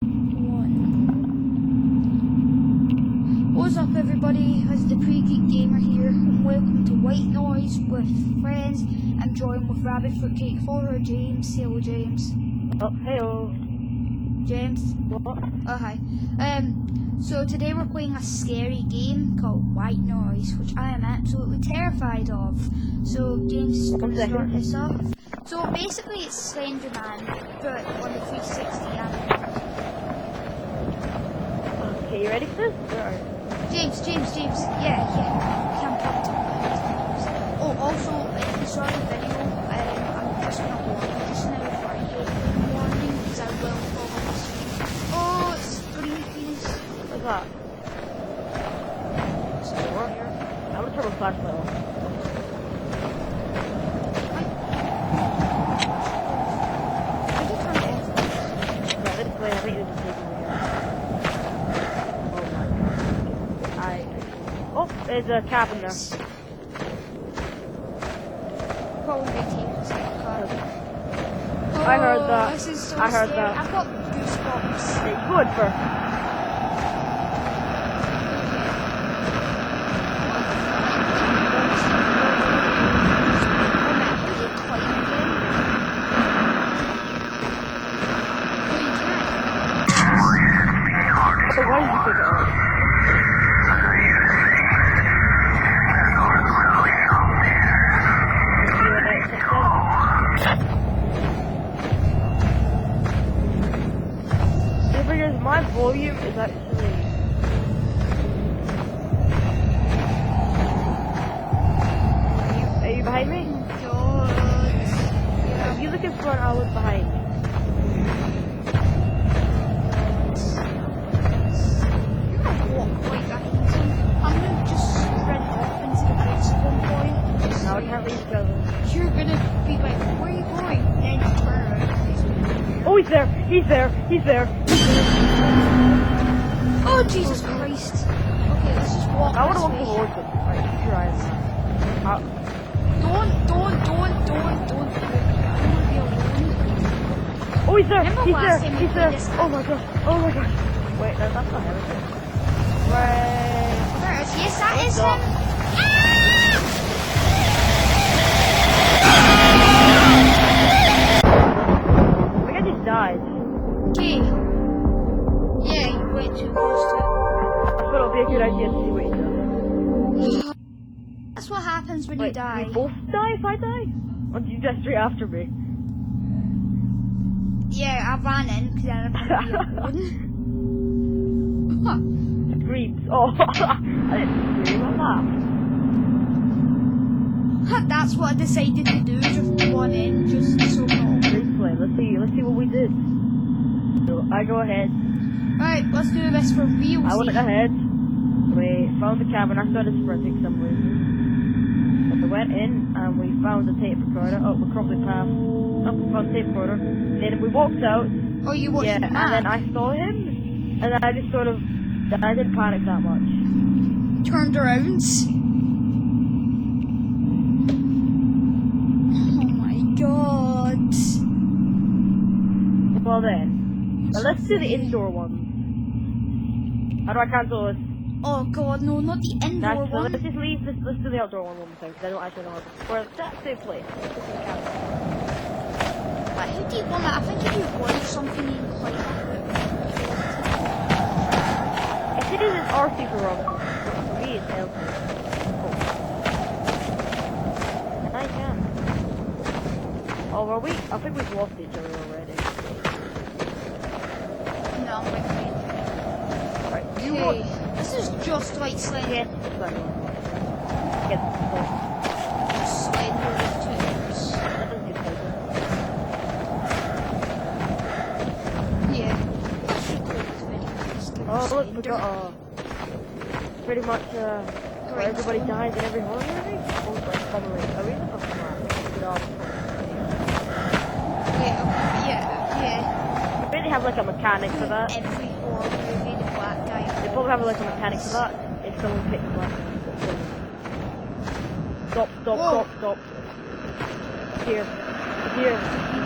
What's up everybody, it's the Pre-Geek Gamer here and welcome to White Noise with friends. I'm joined with Rabid, fruitcake4, James. Say hello, James. Oh, hello. James? What? Oh, hi. So today we're playing a scary game called White Noise, which I am absolutely terrified of. So James is going to start this off. So basically it's Slender Man, but on the 360 and... Okay, you ready for this? Where are you? James, yeah, can't put it on. Oh, also, at the start of the video, I'm just not warning, just now before I get warning, because I will fall on the stream. Oh, it's green peas. What's that? It's over here. I'm gonna turn my flashlight on. I did turn it off. Yeah, this way, I think this is taking me here. Oh my god. Oh, there's a cabin there. Probably my team is like that. Oh, I heard that. This is so I heard scary. that. I've got goosebumps. Yeah, you good for? So why did you pick it up? Because my volume is actually... Are you behind me? God. If you look in front, I'll look behind. I'm gonna just sprint off into the woods at one point. No, I can't leave each other. You're gonna be like, where are you going? And you turn around. Oh, he's there! He's there! He's there! Oh, Jesus Christ. Okay, let's just walk I want to this walk way. towards him. Right, keep your eyes on. Don't. I don't wanna be alone. Oh, he's there! Remember He's last there! time we He's played there! this? Oh my god! Oh my god! Wait, no, that's not him, is it? Right. There it is. Yes, that is Stop. him. I think I just died. Okay. Yeah, you went too close to it. I thought it would be a good idea to see what he does. That's what happens when you Wait, die. we both die if I die? Or did you die straight after me? Yeah, I ran in because I didn't want to be alone. Screams. Oh, I didn't scream, I laughed. That's what I decided to do, just run in, just so long. Replay, let's see what we did. So, I go ahead. Right, let's do this for real. I went ahead. We found the cabin. I started sprinting for some reason. We went in and we found the tape recorder. Oh, we crossed the path. Oh, we found the tape recorder. Then we walked out. Oh, you watched Yeah, the and map. then I saw him. And then I just sort of... I didn't panic that much. Turned around. Oh my god. Well then. But let's do the indoor one. How do I cancel this? Oh god, no, not the indoor Actually, one. let's just leave this. Let's do the outdoor one more time because I don't actually know how to. Or that's a safe place. Let's just cancel. But who do you want it? I think if you want something you can climb up with. If it is, it's RC for Rob. For me, it's LC. Oh. And I can. Oh, were we? I think we've lost each other already. No, I'm with you. Right, you Okay, want? this is just like Slender. Yes, Slender. Yes, Slender. Slender with tubes. That doesn't do Slender. Yeah. Oh, look, we got pretty much where everybody dies in every horror movie. Oh, like summary. Are we in the fucking map? Yeah. They really have like a mechanic for that. Every horror movie, the black guy. They probably have like a mechanic for that. If someone picks black. Stop. Here. Right, here.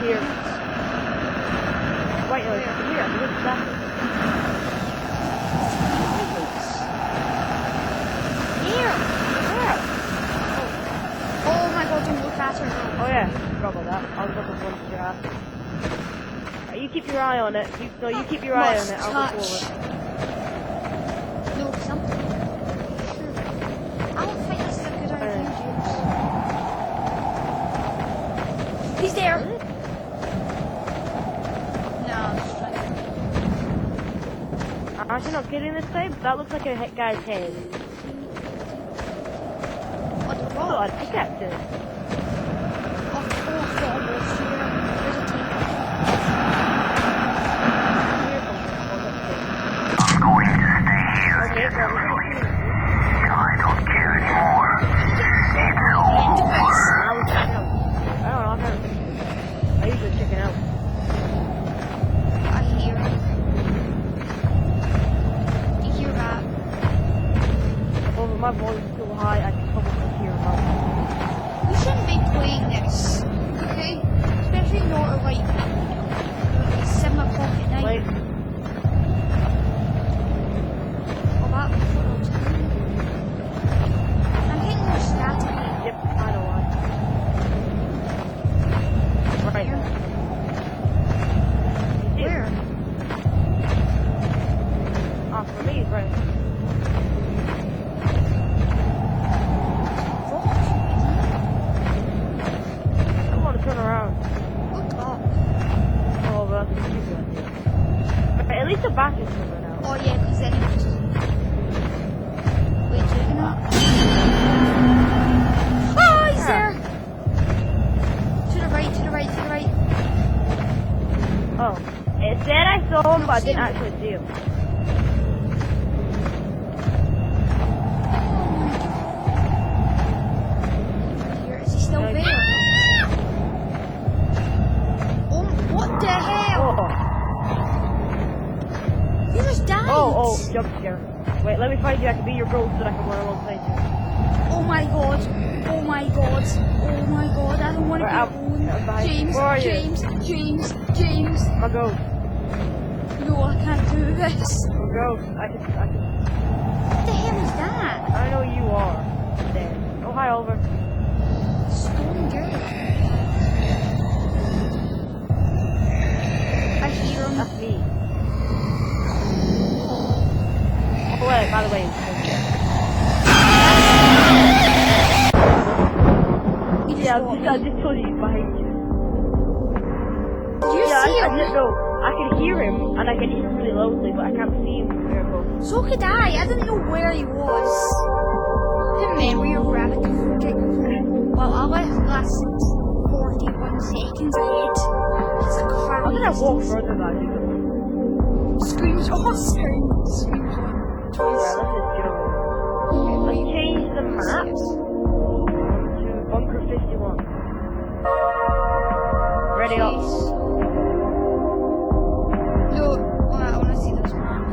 Here. Yeah. You keep your eye on it. You keep your eye on it. I'll go forward. No, something. Sure. I don't think this is a good idea, James. He's there. No, I'm just trying to... I'm actually not kidding this time. That looks like a guy's head. What the Oh, fuck? I picked it. My volume's too high, I can probably hear him. We shouldn't be playing this, okay? Especially not at like 7 o'clock at night. Wait. Oh, that was what I was doing. I'm getting more static. Yep, I know why. Right Here. there. Where? Ah, for me, right. Turn around. Look up. Oh, but that's a stupid idea. But at least the battery's coming out. Oh yeah, because then it just... Wait, you're gonna... Oh, he's there! To the right, to the right, to the right. Oh. It said I saw him, but I didn't actually see him. Is he still there? What the hell? Oh. You just died! Oh, jump scare. Wait, let me find you. I can be your ghost so that I can run alongside you. Oh my god. Oh my god. Oh my god. I don't want to be I'm behind you. James, Where are you? James. I'm a ghost. No, I can't do this. I'm a ghost. I can. What the hell is that? I know you are. There. Oh, hi, Oliver. Stone girl. I hear him. That's me. Oh, wait, by the way. Yeah, I just told you he's behind you. You Yeah, see I him? just know. I can hear him, and I can hear him really loudly, but I can't see him where it goes. So could I. I didn't know where he was. Hey man, we are rabid fruitcake. Well, I'll last 41 seconds ahead. It's a car. I'm gonna walk further than you. Screams. Oh, screams on. Yeah, let's just go. Okay, let's change the map to Bunker 51. Ready up. No, I want to see this map.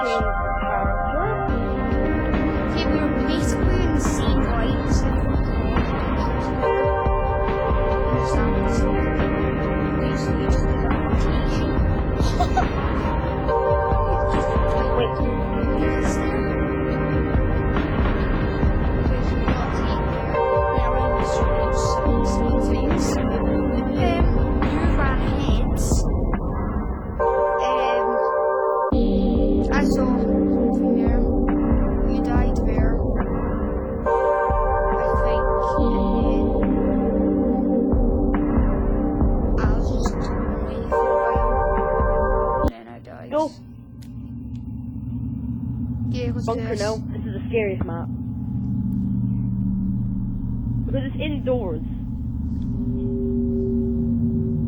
Change character. Okay, we were basically in the same lights. Basically just the rotation. Wait. I saw from there. You died there. I think. And then I was just waiting for a while. And then I died. Go. Yeah, what's Bunker, this? no. This is the scariest map. Because it's indoors.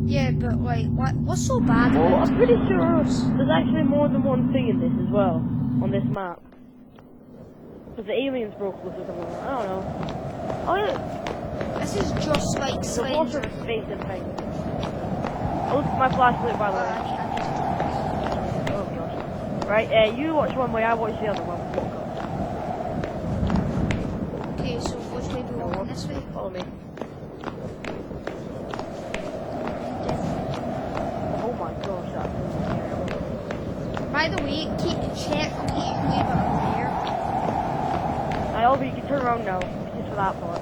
Yeah, but like, what's so bad Oh, about I'm pretty sure there's actually more than one thing in this as well, on this map. Because the aliens broke loose or something. I don't know. Oh yeah, This is just like the water slender. space and thing. Oh, look at my flashlight by the way. Oh gosh. Right, you watch one way, I watch the other one. Okay, so which way do we go? This way? Follow me. Oh my gosh, that's really scary. By the way, check occasionally if I'm there. Oliver, you can turn around now, just for that part.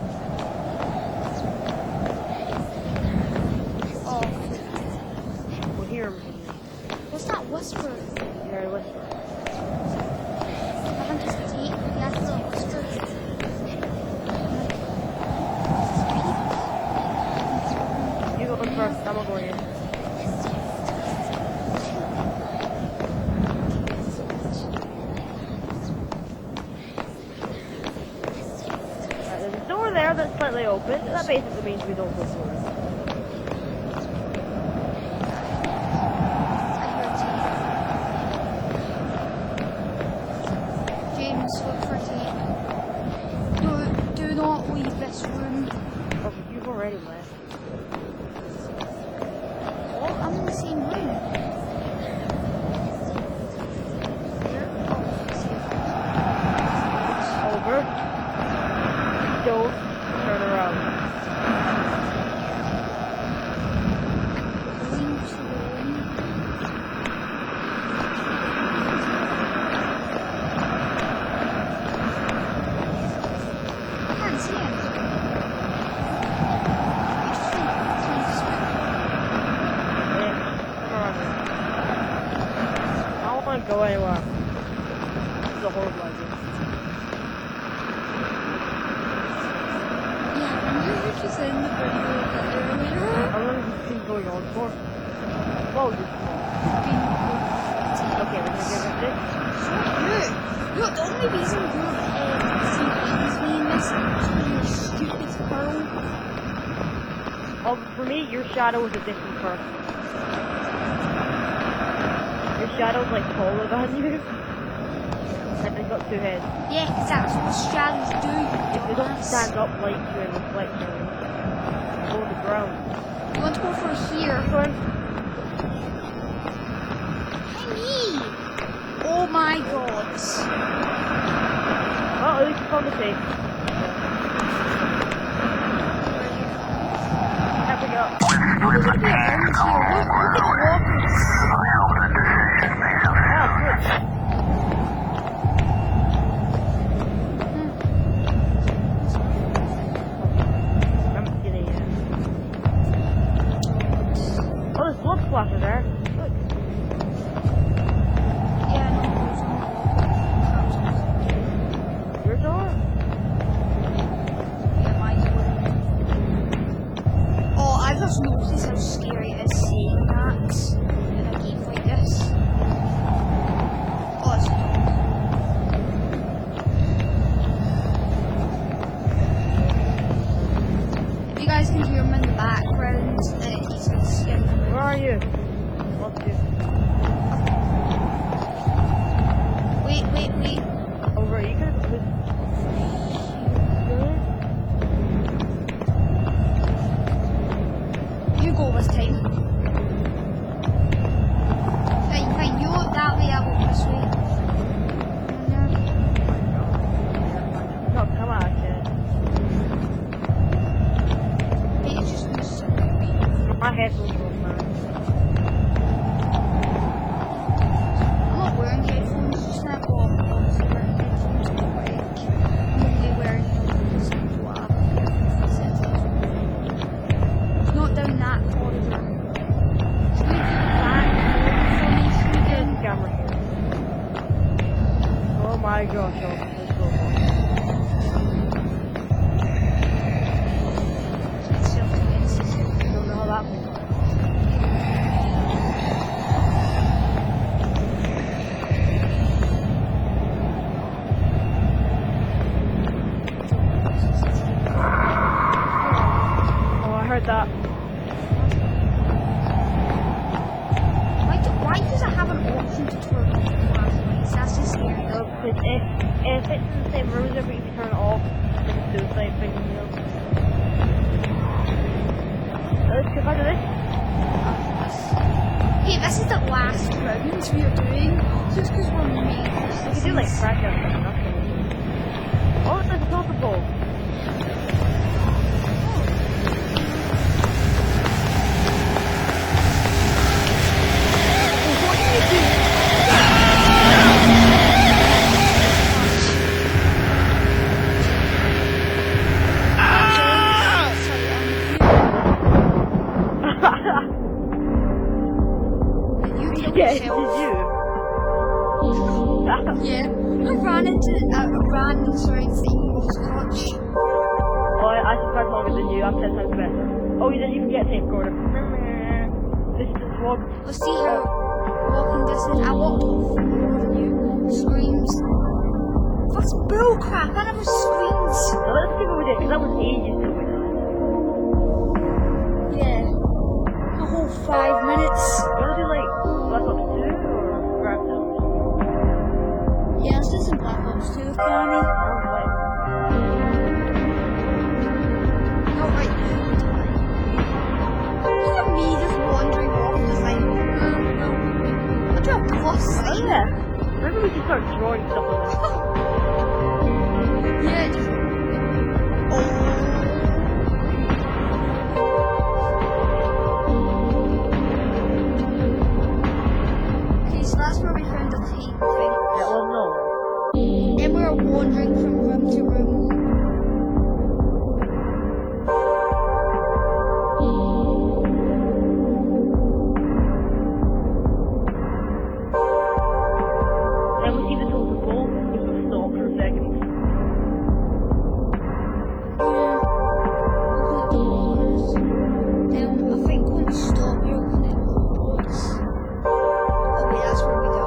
Oh, whisper machine. What's that whisper? Very whisper. I think it's the tape. The actual whisper. You go in first, I'm gonna go in. Right, there's a door there that's slightly open. That basically means we don't go through it. James, look for tape. Do not leave this room. Oh, but you've already left. What? I'm in the same room. Here? Oh, Over. Don't turn around. going to the room. I can't see him. Yeah, come around here. I don't want to go anywhere. This is a horrible idea. Yeah, remember you just in the video earlier? How long has this been going on for? Whoa, this is okay, we're gonna give it this. Look, the only reason you're seeing me in this is because you're stupid pearl. Oh, for me, your shadow is a different person. Your shadow's like taller than you. And it's got two heads. Yeah, because that's what shadows do. If they don't stand up like you and reflect on you, go on the ground. You want to go for here? Go on. Hi, me! Oh my god. Oh, at least it's on the safe. There we go. How did you get around here? Look at the walkers. Ah, good. I'm getting it. Oh, there's blood splatter there. Look. Yeah, no, Your door? yeah, my door. Oh, I just noticed how scary it is saying that in a game like this. Oh, it's you guys can hear him in the background. He's scared. Where are you? What's you? Wait. Over, you could have You go this time. Fine. You look that way, I look this way. No, come on, kid. Wait, it's just this. My headphones are on, man. I'm not wearing headphones just now. Well, I'm obviously wearing headphones, but like, I'm only wearing headphones in what it's not down that corridor. Should we do that formation again? Camera here. Oh my gosh, oh, this is so fun. It's self-defense. I don't know how that works. Oh, I heard that. Why does it have an option to turn off the flashlights? That's just scary. No, because if it's in the same room as every you turn it off, it's a suicide thing, you know. Let's go back to this. Hey, this is the last round we are doing. Just because we're mates. We can do like crackdown or nothing. Oh, there's a totem pole. What do you do? Yeah, myself. did you? Yeah, I ran into sorry, into the emo's clutch. Oh, I survived longer than you. I'm 10 times better. Oh, you didn't even get a tape recorder. Distance walk. Let's see how walking distance. I walked more than you. Screams. That's bull crap. I never screams. Now let's see what we did, because that was ages till we died. Yeah. A whole 5 minutes. Wanna do like Black Ops 2 or Crackdown? Yeah, let's do some Black Ops 2 with Cammy. Oh, right. Look at me just wandering off, just like, I'll do a plus Oh sign. yeah. Maybe we should start drawing stuff on this. Yeah, just. Okay, so that's where we found the tape thing. Yeah, well no. Then we were wandering from room to room. Then we see the total goal, which was stop for a second. I think when we stop, you're gonna pause. Oh wait, that's where we died.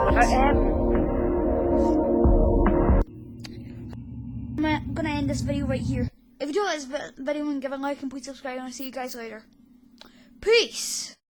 I'm gonna end this video right here. If you do like this video, then give a like and please subscribe, and I'll see you guys later. Peace!